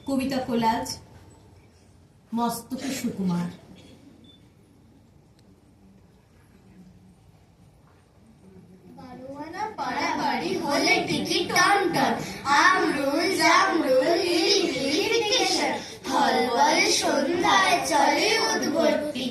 কবিতা collage মস্তকে সুকুমার। পাড়াবাড়ি হলে টিকি টন টন, আমরুল জামরুল লিলিফিকেশন, ফলবল সন্ধ্যায় চলে উদ্ভর্তি,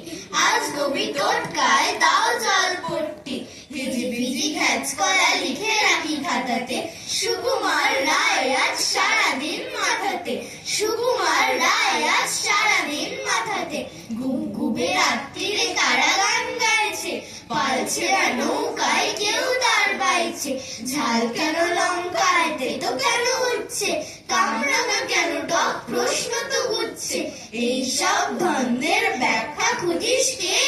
আজ কবি টোটকায় দাও জল পট্টি, ভিজি ভিজি ঘ্যাচ করা লিখে রাখি খাতাতে, সুকুমার রায় আজ সারাদিন মাথাতে, সুকুমার রায় আজ সারাদিন মাথাতে, ঘুমঘুমে রাত্রিরে কারা গান গাইছে, পালছেরা নৌকায় কেউ তার বাইছে, ঝাল কেন লঙ্কায় তেতো কেন উঠছে, কামরাঙা কেন টক প্রশ্ন তো ঘুরছে, এইসব দ্বন্দ্বের ব্যাখ্যা খুঁজিস কে?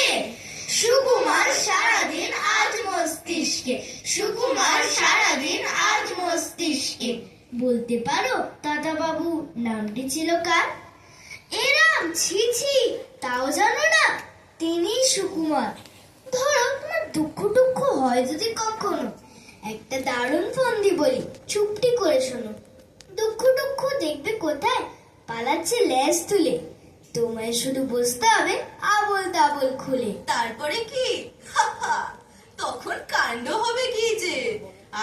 সুকুমার সারাদিন আজ মস্তিষ্কে, সুকুমার সারাদিন আজ মস্তিষ্কে। বলতে পারো দাদা বাবু নামটি ছিল কার? এরাম ছি ছি, তাও জানো না? তিনি সুকুমার। ধরো তোমার দুঃখ টুক্ষ হয় যদি কখনো, একটা দারুণ ফন্দি বলি, চুপটি করে শোনো। দুঃখ টুক্ষ দেখবে কোথায় পালাচ্ছে লেজ তুলে, তোমায় শুধু বসতে হবে আবল তাবল খুলে। তারপরে কি? তখন কাণ্ড হবে কি যে,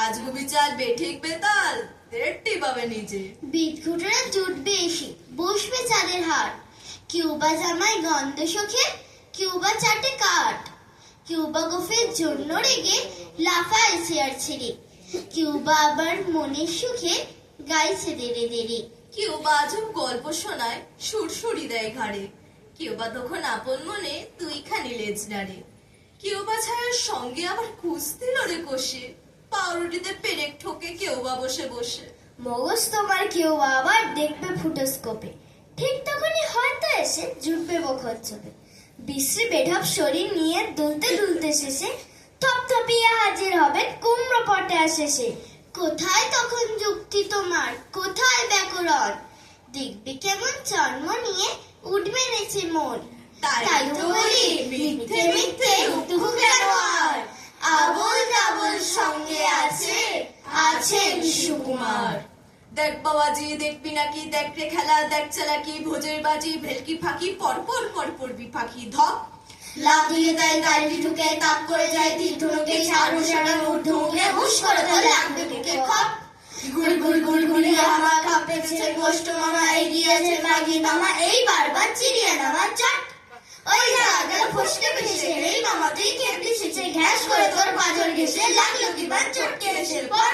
আজ গুবি চাল বেঠিক বেতাল দেড়টি পাবে নিজে, বিটকুটরা জুটবে এসে বসবে চাঁদের হাট, কেউ বা জামায় গন্ধ শোকে, কেউ বা চাটে কাঠ, কেউ বা গোফের জন্য রেগে লাফায় চেয়ার ছেড়ে, কেউ বা আবার মনের সুখে গাইছে দেরে দেরে, কেউ বা আজব গল্প শোনায় সুরসুরি দেয় ঘাড়ে, কেউ বা তখন আপন মনে দুইখানি লেজ নাড়ে, কেউ বা ছায়ার সঙ্গে আবার কুস্তি লড়ে কষে, পাউরুটিতে পেরেক ঠোকে কেউ বা বসে বসে। মগজ তোমার কেউ আবার দেখবে ফুটোস্কোপে, ঠিক তখনই হয়তো এসে জুটবে বক্ষচ্ছপে, বিশ্রী বেঢপ শরীর নিয়ে দুলতে দুলতে শেষে থপথপিয়ে হাজির হবে কুমড়ো পটে শেষে। কোথায় তখন যুক্তি তোমার, কোথায় ব্যাকরণ, দেখবে কেমন জন্ম নিয়ে উঠবে নেচে মন। তাই তো বলি মিথ্যে মিথ্যে উঠু কেন আর, আবল তাবল সঙ্গে আছে, আছেন সুকুমার। দেখ বাবাজি দেখবি নাকি, দেখ রে খেলা, দেখ চালাকি, ভোজের বাজি ভেলকি ফাঁকি, পরপর পরপর বিপাকি, ধপ লাভ দিয়ে দেয় গাড়ি ঢুকে, তাপ করে যায় তীর ধনুকে, সারু সারান ঊর্ধ্বমুখে হুশ করে ধরে লাগবে বুকে খপ, গুল গুল গুল গুলি হাওয়া কাঁপেছে গোষ্ঠ মামা, এগিয়েছে মাগি মামা, এই বারবার চিড়িয়ে নামা চট, ওই যা গেল ফসকে ভেসে, এই মামা তুই কেমনি সেচে, ঘ্যাস করে তোর বাজর ঘেসে লাগলো কি বা চটকে এসে পর।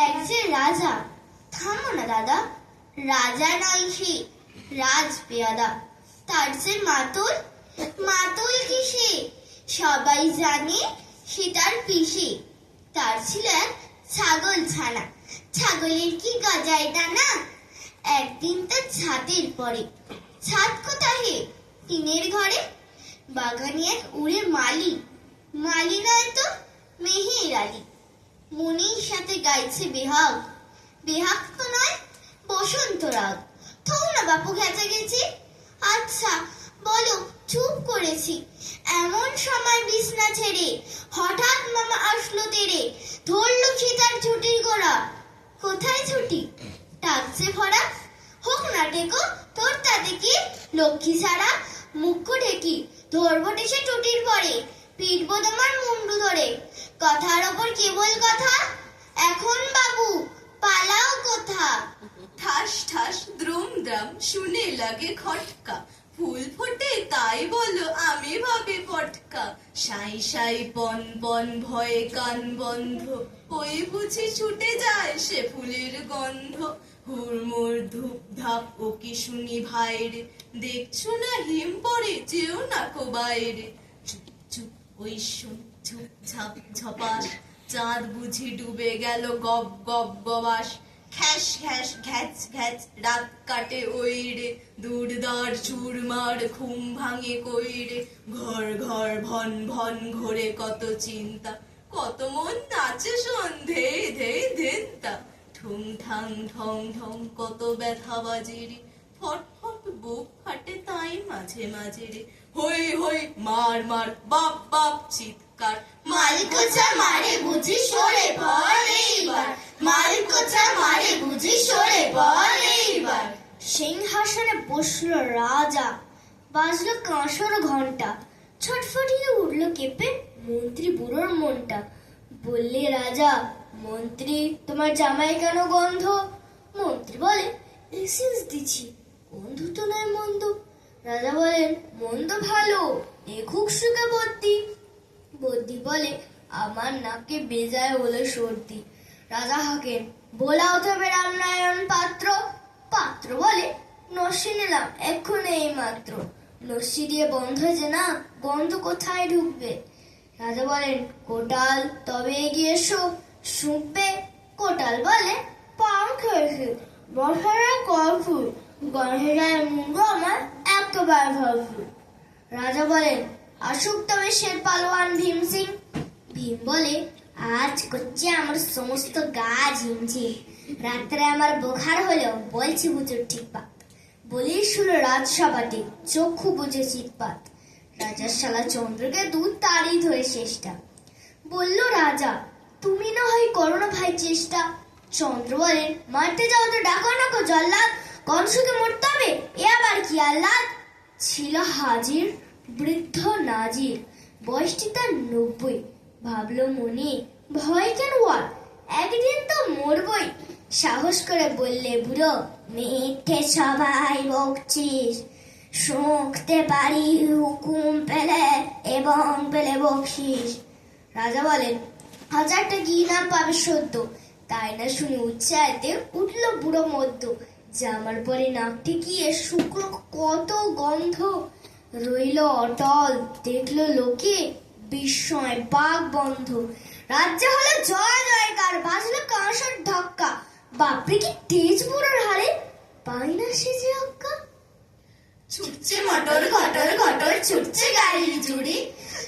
এক যে রাজা, থামো না দাদা, রাজা নয় সে রাজ পেয়াদা, তার যে মাতুল, মাতুল কিসে সবাই জানে, সে তার পিসে, তার ছিল এক ছাগল ছানা, ছাগলের কি গজায় ডানা, একদিন তার ছাদের পরে, ছাদ কোথায় হে? টিনের ঘরে, বাগানে এক উড়ে মালি, মালি নয় তো মেহের আলী, মনির সাথে গাইছে বেহাগ, বেহাগ তো নয় বসন্ত রাগ। থৌ না বাপু ঘেঁচে গেছি, আচ্ছা বলো চুপ করেছি, এমন সময় বিছনা ছেড়ে হঠাৎ মামা আসলো তেরে, ধরলো খিতার ছুটির গোড়া, কোথায় ছুটি টাকছে ভরা, হোক না টেকো তোর তাতে কি, লক্ষ্মী ছাড়া মুখ্য ঢেকি, ধরবো টেসে টুটির পরে, পিটবো তোমার মুন্ডু ধরে, কথার ওপর কেবল কথা, এখন বাবু পালাও কোথা। ঠাস ঠাস দ্রুম দ্রাম শুনে লাগে খটকা, ফুল ফোটে তাই বলো আমি ভাবি পটকা, সাই সাই পন পন ভয়ে কান বন্ধ, ওই বুঝি ছুটে যায় সে ফুলের গন্ধ, হুড়মুড় ধূপ ধাপ ও কি শুনি ভাইরে, দেখছো না হিম পড়ে যেও না কো বাইরে, চুপ চুপ ওই শুন ঝুপ ঝাপ ঝপাস, চাঁদ বুঝি ডুবে গেল গব গব গবাস, খ্যাস খ্যাস ঘ্যাচ ঘ্যাচ রাত কাটে ওই রে, দূর দর চুরমার ঘুম ভাঙে কই রে, ঘর ঘর ভন ভন ঘোরে কত চিন্তা, কত মন নাচে সন্ধে ধে ধেন্তা, ঠুং ঠাং ঠং ঠং কত ব্যথা বাজে রে, ফট ফট বুক ফাটে তাই মাঝে মাঝে রে, হই হই মার মার বাপ বাপ চিৎকার, মালিকোচা মারে বুঝি সরে বল এইবার, মালিকোচা মারে বুঝি সরে বল এইবার। সিংহাসনে বসলো রাজা, বাজলো কাঁসর ঘন্টা, ছটফটিয়ে উঠলো কেঁপে মন্ত্রী বুড়োর মনটা। বললে রাজা, মন্ত্রী তোমার জামাই কেন গন্ধ? মন্ত্রী বলে, এসেন্স দিছি, গন্ধ তো নয় মন্দ। রাজা বলেন, মন্দ ভালো, দেখুক সুখে বদ্যি। বদ্যি বলে, আমার নাকে বেজায় হলো সর্দি। রাজা হাঁকেন, বলা তবে রামনারায়ণ পাত্র। পাত্র বলে, নস্যি নিলাম এক্ষুনি এই মাত্র। নস্যি দিয়ে বন্ধ যে না, গন্ধ কোথায় ঢুকবে? রাজা বলেন, কোটাল তবে এগিয়ে এসো, শুঁকবে। কোটাল বলে, পান খেয়েছে, বসায় কফুর, গন্ধের মুন্ডু আমার একেবারে ভরপুর। রাজা বলেন, আসুক তবে সে পালোয়ান ভীম সিং। ভীম বলে, আজ করছে আমার সমস্ত গা ঝিমঝিম, রাত্রে আমার বোখার হলেও বলছি হুজুর ঠিকপাত। বলেই শুলো রাজসভাতে চক্ষু বুঝে চিৎপাত। রাজার শালা চন্দ্রকে দুধ তাড়ি ধরে শেষটা। বলল রাজা, তুমি না হয় করো না ভাই চেষ্টা। চন্দ্র বলেন, মারতে যাও তো ডাকো না কো জল্লাদ, কংসকে মরতে হবে এ আবার কি আহ্লাদ। ছিল হাজির বৃদ্ধ নাজির, বয়সটি তার 90। ভাবলো মনে, ভয় কেন আর, একদিন তো মরবই। সাহস করে বললে বুড়ো, মিথ্যে সবাই বকছিস, শুনতে পারি হুকুম পেলে এবং পেলে বকশিস। রাজা বলেন, 1000টা কি না পাবে সদ্য। তাই না শুনে উচ্চাইতে উঠল বুড়ো মধ্য। জামার পরে নাক ঠেকিয়ে শুকনো কত গন্ধ, রইল অটল দেখলো লোকে বিস্ময় বাঘ বন্ধ। রাজ্যে হলো জয় জয়কার, বাজলো কাঁসর ধাক্কা, বাপরে কি তেজ বুড়োর হারে, পাই না সে যে অক্কা। ছুটছে মটর ঘটর ঘটর, ছুটছে গাড়ির জুড়ি,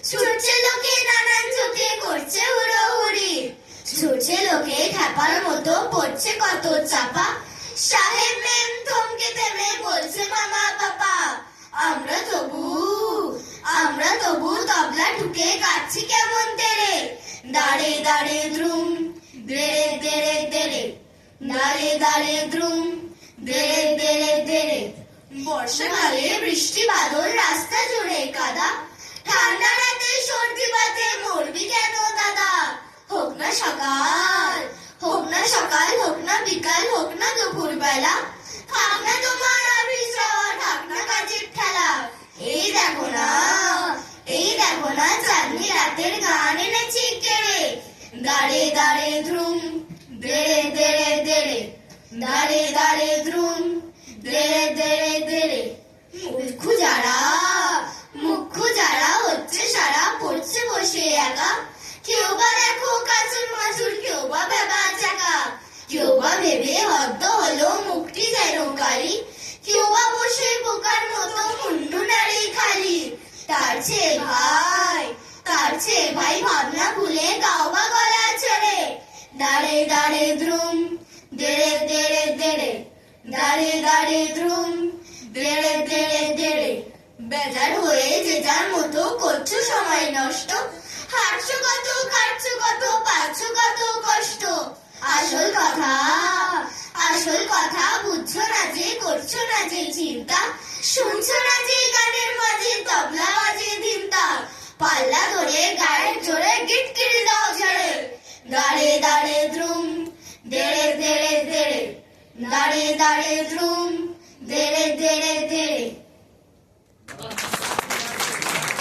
ছুটছে লোকে নানান চোখে করছে হুড়োহুড়ি, ছুটছে লোকে খ্যাপার মতো পড়ছে কত চাপা, সাহেব মেম থমকে থেমে বলছে মামা পাপা। আমরা তবু তবলা ঢুকে গাচ্ছি কেমন তেরে, দাঁড়ে দাঁড়ে দ্রুম দেরে দেরে দেরে, দাঁড়ে দাঁড়ে দ্রুম দেরে দেরে দেরে। বর্ষাকালে বৃষ্টি বাদল, রাস্তা জুড়ে কাদা, ঠান্ডা রাতে সর্দি বাতে মরবি কেন দাদা। হোক না সকাল, হোক না সকাল, হোক না বিকাল, হোক না দুপুর বেলা, থাক না তোমার অফিস যাওয়া, থাক না কাজের ঠেলা। এই দেখো না চাঁদনি রাতের গান এনেছি কেড়ে, দাঁড়ে দাঁড়ে দ্রুম দেরে দেরে দেরে, দাঁড়ে দাঁড়ে দ্রুম দেরে দেরে দেরে। মুখ্য যারা হচ্ছে সারা, পড়ছে বসে একা, কেউ বা দেখো কাচুর মাচুর, কেউ বা ভেবা চাকা, কেউ বা ভেবে হদ্দ হলো মুখটি যেন কালি, কেউ বা বসে বোকার মতো মুন্ডু নাড়ি খালি। তার চেয়ে ভাই ভাবনা ভুলে গাও বা গলা ছেড়ে, দাঁড়ে দাঁড়ে দ্রুম দেরে দেরে দেরে, দাঁড়ে দাঁড়ে দ্রুম দেরে দেরে দেরে। বেজার হয়ে যে যার মতো করছো সময় নষ্ট, হাঁটছো কত, খাটছো কত, পাচ্ছো কত কষ্ট। আসল কথা বুঝছো না যে, করছো না যে চিন্তা, শুনছো না যে গানের মাঝে তবলা বাজে ধিনতা। পাল্লা ধরে গায়ের জোরে গিটকিরি দাও ঝেড়ে, দাঁড়ে দাঁড়ে দ্রুম দেরে দেরে দেরে, দাঁড়ে দাঁড়ে দ্রুম